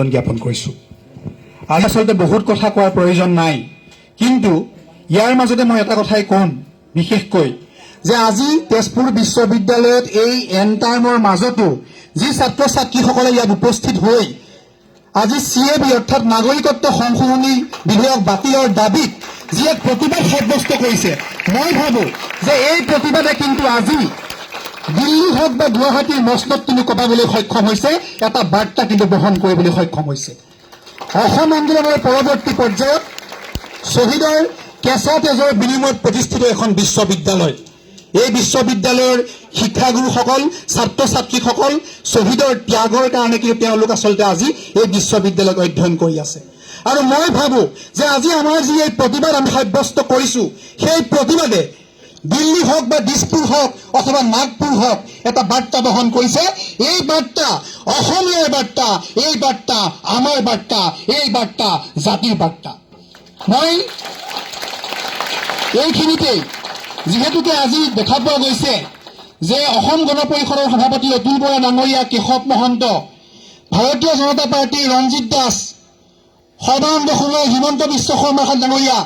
অভিনন্দন জ্ঞাপন কৰিছোঁ। আজি আচলতে বহুত কথা কোৱাৰ প্ৰয়োজন নাই, কিন্তু ইয়াৰ মাজতে মই এটা কথাই ক'ম বিশেষকৈ যে আজি তেজপুৰ বিশ্ববিদ্যালয়ত এই এন টাইমৰ মাজতো যি ছাত্ৰ ছাত্ৰীসকলে ইয়াত উপস্থিত হৈ আজি CAB অৰ্থাৎ নাগৰিকত্ব সংশোধনী বিধেয়ক বাতিলৰ দাবীত যি এক প্ৰতিবাদ সাব্যস্ত কৰিছে, মই ভাবোঁ যে এই প্ৰতিবাদে কিন্তু আজি দিল্লী হওক বা গুৱাহাটীৰ মসনদ কিন্তু কটাবলৈ সক্ষম হৈছে, এটা বাৰ্তা কিন্তু বহন কৰিবলৈ সক্ষম হৈছে। অসম আন্দোলনৰ পৰৱৰ্তী পৰ্যায়ত শ্বহীদৰ কেঁচা তেজৰ বিনিময়ত প্ৰতিষ্ঠিত এখন বিশ্ববিদ্যালয়, এই বিশ্ববিদ্যালয়ৰ শিক্ষাগুৰুসকল ছাত্ৰ ছাত্ৰীসকল শ্বহীদৰ ত্যাগৰ কাৰণে কিন্তু তেওঁলোক আচলতে আজি এই বিশ্ববিদ্যালয়ত অধ্যয়ন কৰি আছে। আৰু মই ভাবোঁ যে আজি আমাৰ যি এই প্ৰতিবাদ আমি সাব্যস্ত কৰিছোঁ, সেই প্ৰতিবাদে দিল্লী হওক বা দিছপুৰ হওক অথবা নাগপুৰ হওক এটা বাৰ্তা বহন কৰিছে। এই বাৰ্তা অসমীয়াৰ বাৰ্তা, এই বাৰ্তা আমাৰ বাৰ্তা, এই বাৰ্তা জাতিৰ বাৰ্তা। মই এইখিনিতেই যিহেতুকে আজি দেখা পোৱা গৈছে যে অসম গণ পৰিষদৰ সভাপতি অতুল বৰা ডাঙৰীয়া, কেশৱ মহন্ত, ভাৰতীয় জনতা পাৰ্টীৰ ৰঞ্জিত দাস, সৰ্বানন্দ সোণোৱাল, হিমন্ত বিশ্ব শৰ্মা ডাঙৰীয়া,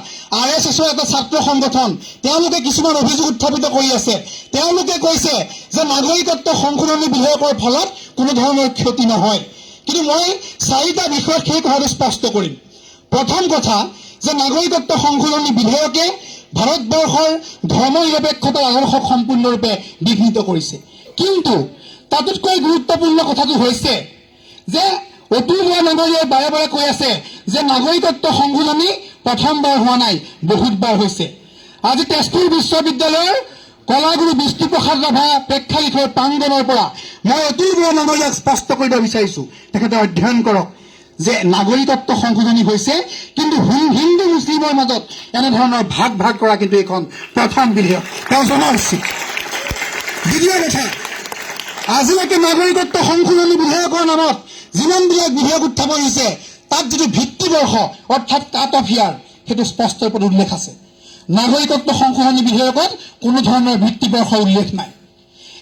RSSৰ এটা ছাত্ৰ সংগঠন, তেওঁলোকে কিছুমান অভিযোগ উত্থাপিত কৰি আছে। তেওঁলোকে কৈছে যে নাগৰিকত্ব সংশোধনী বিধেয়কৰ ফলত কোনো ধৰণৰ ক্ষতি নহয়, কিন্তু মই 4টা বিষয়ত সেই কথাটো স্পষ্ট কৰিম। প্ৰথম কথা যে নাগৰিকত্ব সংশোধনী বিধেয়কে ভাৰতবৰ্ষৰ ধৰ্ম নিৰপেক্ষতাৰ আদৰ্শক সম্পূৰ্ণৰূপে বিঘ্নিত কৰিছে, কিন্তু তাতোতকৈ গুৰুত্বপূৰ্ণ কথাটো হৈছে যে অতুল বৰা ডাঙৰীয়াই বাৰে বাৰে কৈ আছে যে নাগৰিকত্ব সংশোধনী প্ৰথমবাৰ হোৱা নাই, বহুতবাৰ হৈছে। আজি তেজপুৰ বিশ্ববিদ্যালয়ৰ কলাগুৰু বিষ্ণুপ্ৰসাদ ৰাভা প্ৰেক্ষাগৃহৰ প্ৰাংগণৰ পৰা মই অতুল বৰা ডাঙৰীয়াক স্পষ্ট কৰিব বিচাৰিছোঁ, তেখেতে অধ্যয়ন কৰক যে নাগৰিকত্ব সংশোধনী হৈছে, কিন্তু হিন্দু মুছলিমৰ মাজত এনেধৰণৰ ভাগ ভাগ কৰা কিন্তু এইখন প্ৰথম বিধেয়ক, তেওঁ জনা উচিত। দ্বিতীয় কথা, আজিলৈকে নাগৰিকত্ব সংশোধনী বিধেয়কৰ নামত যিমানবিলাক বিধেয়ক উত্থাপন হৈছে তাত যিটো ভিত্তিবৰ্ষ অৰ্থাৎ কাট অফ ইয়াৰ সেইটো স্পষ্ট ৰূপত উল্লেখ আছে। নাগৰিকত্ব সংশোধনী বিধেয়কত কোনো ধৰণৰ ভিত্তিবৰ্ষৰ উল্লেখ নাই।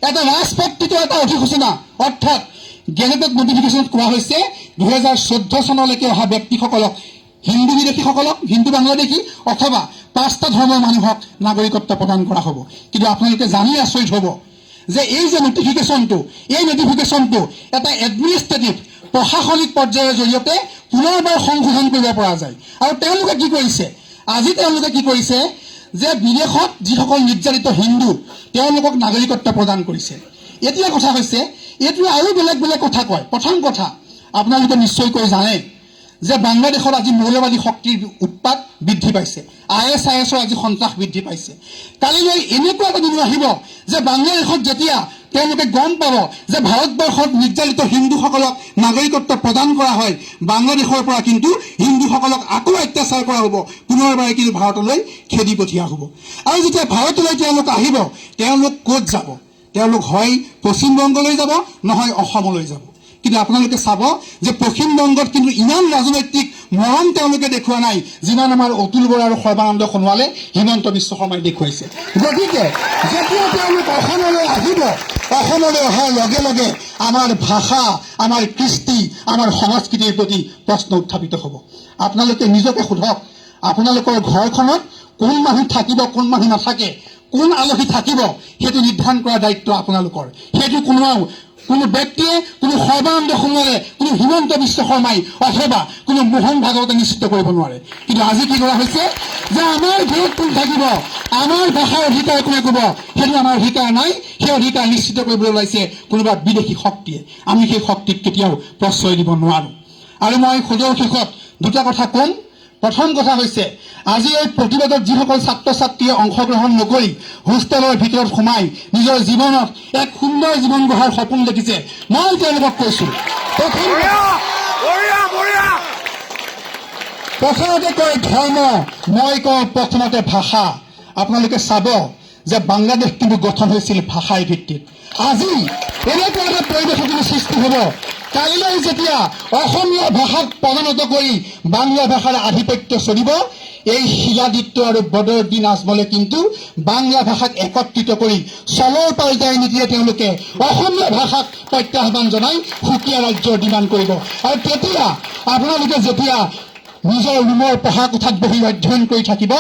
এটা ৰাজপত্ৰিত এটা অধিসূচনা অৰ্থাৎ গেজেটেড নটিফিকেশ্যনত কোৱা হৈছে 2014 চনলৈকে অহা ব্যক্তিসকলক, হিন্দু বিদেশীসকলক, হিন্দু বাংলাদেশী অথবা 5টা ধৰ্মৰ মানুহক নাগৰিকত্ব প্ৰদান কৰা হ'ব। কিন্তু আপোনালোকে জানি আচৰিত হ'ব যে এই যে নটিফিকেশ্যনটো, এই নটিফিকেশ্যনটো এটা এডমিনিষ্ট্ৰেটিভ প্ৰশাসনিক পৰ্যায়ৰ জৰিয়তে পুনৰবাৰ সংশোধন কৰিব পৰা যায়। আৰু তেওঁলোকে কি কৰিছে, আজি তেওঁলোকে কি কৰিছে যে বিদেশত যিসকল নিৰ্যাতিত হিন্দু তেওঁলোকক নাগৰিকত্ব প্ৰদান কৰিছে। এতিয়া কথা হৈছে এইটো আৰু বেলেগ বেলেগ কথা কয়। প্ৰথম কথা, আপোনালোকে নিশ্চয়কৈ জানে যে বাংলাদেশত আজি মৌলবাদী শক্তিৰ উৎপাত বৃদ্ধি পাইছে, ISISৰ আজি সন্ত্ৰাস বৃদ্ধি পাইছে। কালিলৈ এনেকুৱা এটা দিন আহিব যে বাংলাদেশত যেতিয়া তেওঁলোকে গম পাব যে ভাৰতবৰ্ষত নিৰ্যাতিত হিন্দুসকলক নাগৰিকত্ব প্ৰদান কৰা হয়, বাংলাদেশৰ পৰা কিন্তু হিন্দুসকলক আকৌ অত্যাচাৰ কৰা হ'ব, পুনৰবাৰে কিন্তু ভাৰতলৈ খেদি পঠিওৱা হ'ব। আৰু যেতিয়া ভাৰতলৈ তেওঁলোক আহিব, তেওঁলোক ক'ত যাব? তেওঁলোক হয় পশ্চিমবংগলৈ যাব, নহয় অসমলৈ যাব। কিন্তু আপোনালোকে চাব যে পশ্চিমবংগত কিন্তু ইমান ৰাজনৈতিক মৰম তেওঁলোকে দেখুওৱা নাই যিমান আমাৰ অতুল বৰা আৰু সৰ্বানন্দ সোণোৱালে, হিমন্ত বিশ্ব শৰ্মাই দেখুৱাইছে। গতিকে যেতিয়া তেওঁলোক অসমলৈ আহিব, অসমলৈ অহাৰ লগে লগে আমাৰ ভাষা, আমাৰ কৃষ্টি, আমাৰ সংস্কৃতিৰ প্ৰতি প্ৰশ্ন উত্থাপিত হ'ব। আপোনালোকে নিজকে সোধক, আপোনালোকৰ ঘৰখনত কোন মানুহ থাকিব, কোন মানুহ নাথাকে, কোন আলহী থাকিব, সেইটো নিৰ্ধাৰণ কৰাৰ দায়িত্ব আপোনালোকৰ। সেইটো কোনো ব্যক্তিয়ে, কোনো সৰ্বানন্দ সোণোৱালে, কোনো হিমন্ত বিশ্ব শৰ্মাই অথবা কোনো মোহন ভাগৱতে নিশ্চিত কৰিব নোৱাৰে। কিন্তু আজি কি কৰা হৈছে যে আমাৰ ঘৰত কোন থাকিব, আমাৰ ভাষাৰ অধিকাৰ কোনে ক'ব, সেইটো আমাৰ অধিকাৰ নাই। সেই অধিকাৰ নিশ্চিত কৰিবলৈ ওলাইছে কোনোবা বিদেশী শক্তিয়ে। আমি সেই শক্তিক কেতিয়াও প্ৰশ্ৰয় দিব নোৱাৰোঁ। আৰু মই সদৰ শেষত 2টা কথা ক'ম। প্ৰথম কথা হৈছে আজি এই প্ৰতিবাদত যিসকল ছাত্ৰ ছাত্ৰীয়ে অংশগ্ৰহণ নকৰি হোষ্টেলৰ ভিতৰত সোমাই নিজৰ জীৱনত এক সুন্দৰ জীৱন গঢ়াৰ সপোন দেখিছে, মই তেওঁলোকক কৈছোঁ, প্ৰথমতে কয় ধৰ্ম, মই কওঁ প্ৰথমতে ভাষা। আপোনালোকে চাব যে বাংলাদেশ কিন্তু গঠন হৈছিল ভাষাৰ ভিত্তিত। আজি এনেকুৱা এটা পৰিৱেশ কিন্তু সৃষ্টি হ'ব, কাইলৈ যেতিয়া অসমীয়া ভাষাক পদানত কৰি বাংলা ভাষাৰ আধিপত্য চলিব, এই শিলাদিত্য আৰু বদৰুদ্দিন আজমলে কিন্তু বাংলা ভাষাক একত্ৰিত কৰি চলৰ পৰ্যায় নীতিৰে তেওঁলোকে অসমীয়া ভাষাক প্ৰত্যাহ্বান জনাই সুকীয়া ৰাজ্যৰ ডিমাণ্ড কৰিব। আৰু তেতিয়া আপোনালোকে যেতিয়া নিজৰ ৰুমৰ পঢ়া কোঠাত বহি অধ্যয়ন কৰি থাকিব,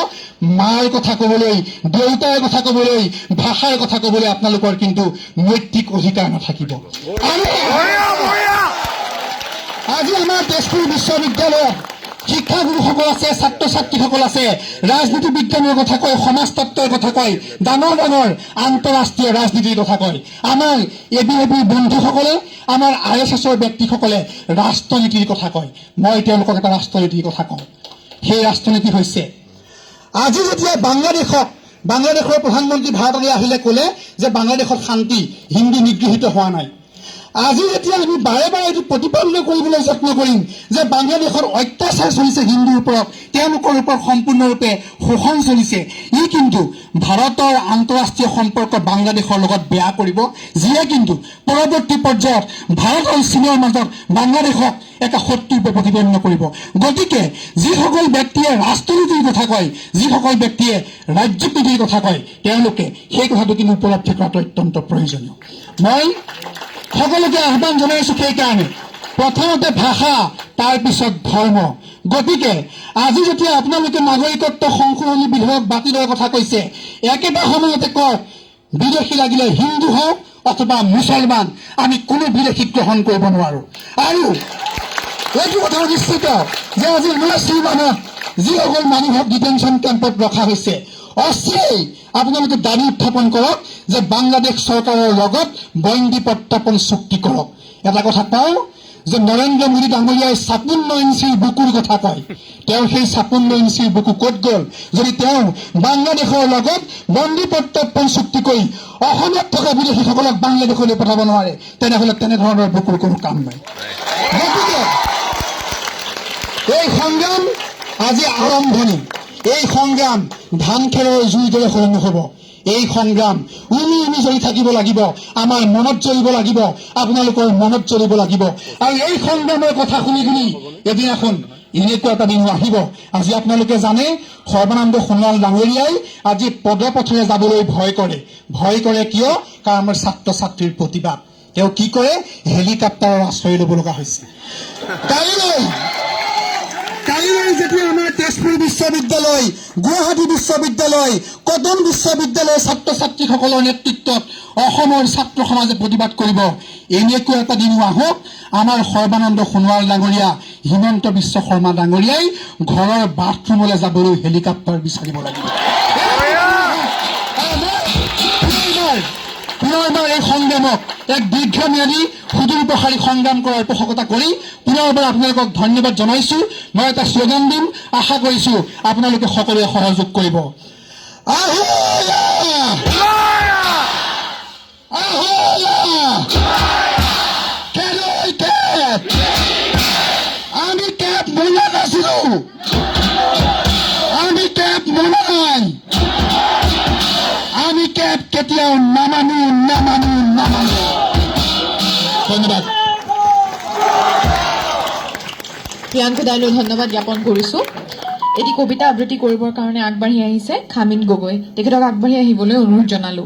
মাৰ কথা ক'বলৈ, দেউতাৰ কথা ক'বলৈ, ভাষাৰ কথা ক'বলৈ আপোনালোকৰ কিন্তু নৈতিক অধিকাৰ নাথাকিব। আজি আমাৰ তেজপুৰ বিশ্ববিদ্যালয়ত শিক্ষাগুৰুসকল আছে, ছাত্ৰ ছাত্ৰীসকল আছে, ৰাজনীতি বিজ্ঞানৰ কথা কয়, সমাজতত্বৰ কথা কয়, ডাঙৰ ডাঙৰ আন্তঃৰাষ্ট্ৰীয় ৰাজনীতিৰ কথা কয়। আমাৰ AVBP বন্ধুসকলে, আমাৰ RSSৰ ব্যক্তিসকলে ৰাষ্ট্ৰনীতিৰ কথা কয়। মই তেওঁলোকক এটা ৰাষ্ট্ৰনীতিৰ কথা কওঁ। সেই ৰাষ্ট্ৰনীতি হৈছে, আজি যেতিয়া বাংলাদেশৰ প্ৰধানমন্ত্ৰী ভাৰতলৈ আহিলে ক'লে যে বাংলাদেশত শান্তি, হিন্দু নিগৃহীত হোৱা নাই। আজি যেতিয়া আমি বাৰে বাৰে এইটো প্ৰতিপালন কৰিবলৈ যত্ন কৰিম যে বাংলাদেশৰ অত্যাচাৰ চলিছে হিন্দুৰ ওপৰত, তেওঁলোকৰ ওপৰত সম্পূৰ্ণৰূপে শোষণ চলিছে, ই কিন্তু ভাৰতৰ আন্তঃৰাষ্ট্ৰীয় সম্পৰ্ক বাংলাদেশৰ লগত বেয়া কৰিব, যিয়ে কিন্তু পৰৱৰ্তী পৰ্যায়ত ভাৰত আৰু চীনৰ মাজত বাংলাদেশক এটা শত্ৰুৰূপে প্ৰতিপন্ন কৰিব। গতিকে যিসকল ব্যক্তিয়ে ৰাষ্ট্ৰনীতিৰ কথা কয়, যিসকল ব্যক্তিয়ে ৰাজ্যিক নীতিৰ কথা কয়, তেওঁলোকে সেই কথাটো কিন্তু উপলব্ধি কৰাটো অত্যন্ত প্ৰয়োজনীয়। মই সকলোকে আহ্বান জনাইছো সেইকাৰণে, প্ৰথমতে ভাষা, তাৰ পিছত ধৰ্ম। গতিকে আজি যেতিয়া আপোনালোকে নাগৰিকত্ব সংশোধনী বিধেয়ক বাতিলৰ কথা কৈছে, একেটা সময়তে কওক বিদেশী লাগিলে হিন্দু হওক অথবা মুছলমান, আমি কোনো বিদেশীক গ্ৰহণ কৰিব নোৱাৰো। আৰু এইটো কথা নিশ্চিত যে আজি 19 মানত যিসকল মানুহক ডিটেনশ্যন কেম্পত ৰখা হৈছে, অচিৰেই আপোনালোকে দাবী উত্থাপন কৰক যে বাংলাদেশ চৰকাৰৰ লগত বন্দী প্ৰত্যাপন চুক্তি কৰক। এটা কথা কওঁ যে নৰেন্দ্ৰ মোদী ডাঙৰীয়াই 56 ইঞ্চিৰ বুকুৰ কথা কয়, তেওঁ সেই 56 ইঞ্চিৰ বুকু ক'ত গ'ল? যদি তেওঁ বাংলাদেশৰ লগত বন্দী প্ৰত্যাপন চুক্তি কৰি অসমত থকা বিদেশীসকলক বাংলাদেশলৈ পঠাব নোৱাৰে, তেনেহ'লে তেনেধৰণৰ বুকুৰ কোনো কাম নাই। গতিকে এই সংগ্ৰাম আজি আৰম্ভণি। এই সংগ্ৰাম ধান খেৰৰ জুইৰ দৰে হৈ নহ'ব। এই সংগ্ৰাম উমি উমি জ্বলি থাকিব লাগিব, আমাৰ মনত জ্বলিব লাগিব, আপোনালোকৰ মনত জ্বলিব লাগিব। আৰু এই সংগ্ৰামৰ কথা শুনি শুনি এদিনাখন এনেকুৱা এটা দিন আহিব। আজি আপোনালোকে জানে সৰ্বানন্দ সোণোৱাল ডাঙৰীয়াই আজি পদপথেৰে যাবলৈ ভয় কৰে। ভয় কৰে কিয়? কাৰণ আমাৰ ছাত্ৰ ছাত্ৰীৰ প্ৰতিবাদ। তেওঁ কি কৰে? হেলিকপ্টাৰৰ আশ্ৰয় ল'ব লগা হৈছে। কালিলৈ যেতিয়া আমাৰ তেজপুৰ বিশ্ববিদ্যালয়, গুৱাহাটী বিশ্ববিদ্যালয়, কটন বিশ্ববিদ্যালয়ৰ ছাত্ৰ ছাত্ৰীসকলৰ নেতৃত্বত অসমৰ ছাত্ৰ সমাজে প্ৰতিবাদ কৰিব, এনেকুৱা এটা দিনো আহক আমাৰ সৰ্বানন্দ সোণোৱাল ডাঙৰীয়া, হিমন্ত বিশ্ব শৰ্মা ডাঙৰীয়াই ঘৰৰ বাথৰুমলৈ যাবলৈ হেলিকপ্টাৰ বিচাৰিব লাগিব। পুনৰবাৰ এই সংগ্ৰামক এক দীৰ্ঘম্যাদী সুদূৰপ্ৰসাৰী সংগ্ৰাম কৰাৰ পোষকতা কৰি পুনৰবাৰ আপোনালোকক ধন্যবাদ জনাইছো। মই এটা শ্লোগান দিম, আশা কৰিছো আপোনালোকে সকলোৱে সহযোগ কৰিব। আমি কেপ মনা নাছিলো, আমি কেপ মনা নাই, আমি কেপ কেতিয়াও নামানো নামানো নামানো। ধন্যবাদ। প্ৰিয়াংকু দাইলৈ ধন্যবাদ জ্ঞাপন কৰিছো। এটি কবিতা আবৃত্তি কৰিবৰ কাৰণে আগবাঢ়ি আহিছে খামিন গগৈ, তেখেতক আগবাঢ়ি আহিবলৈ অনুৰোধ জনালো।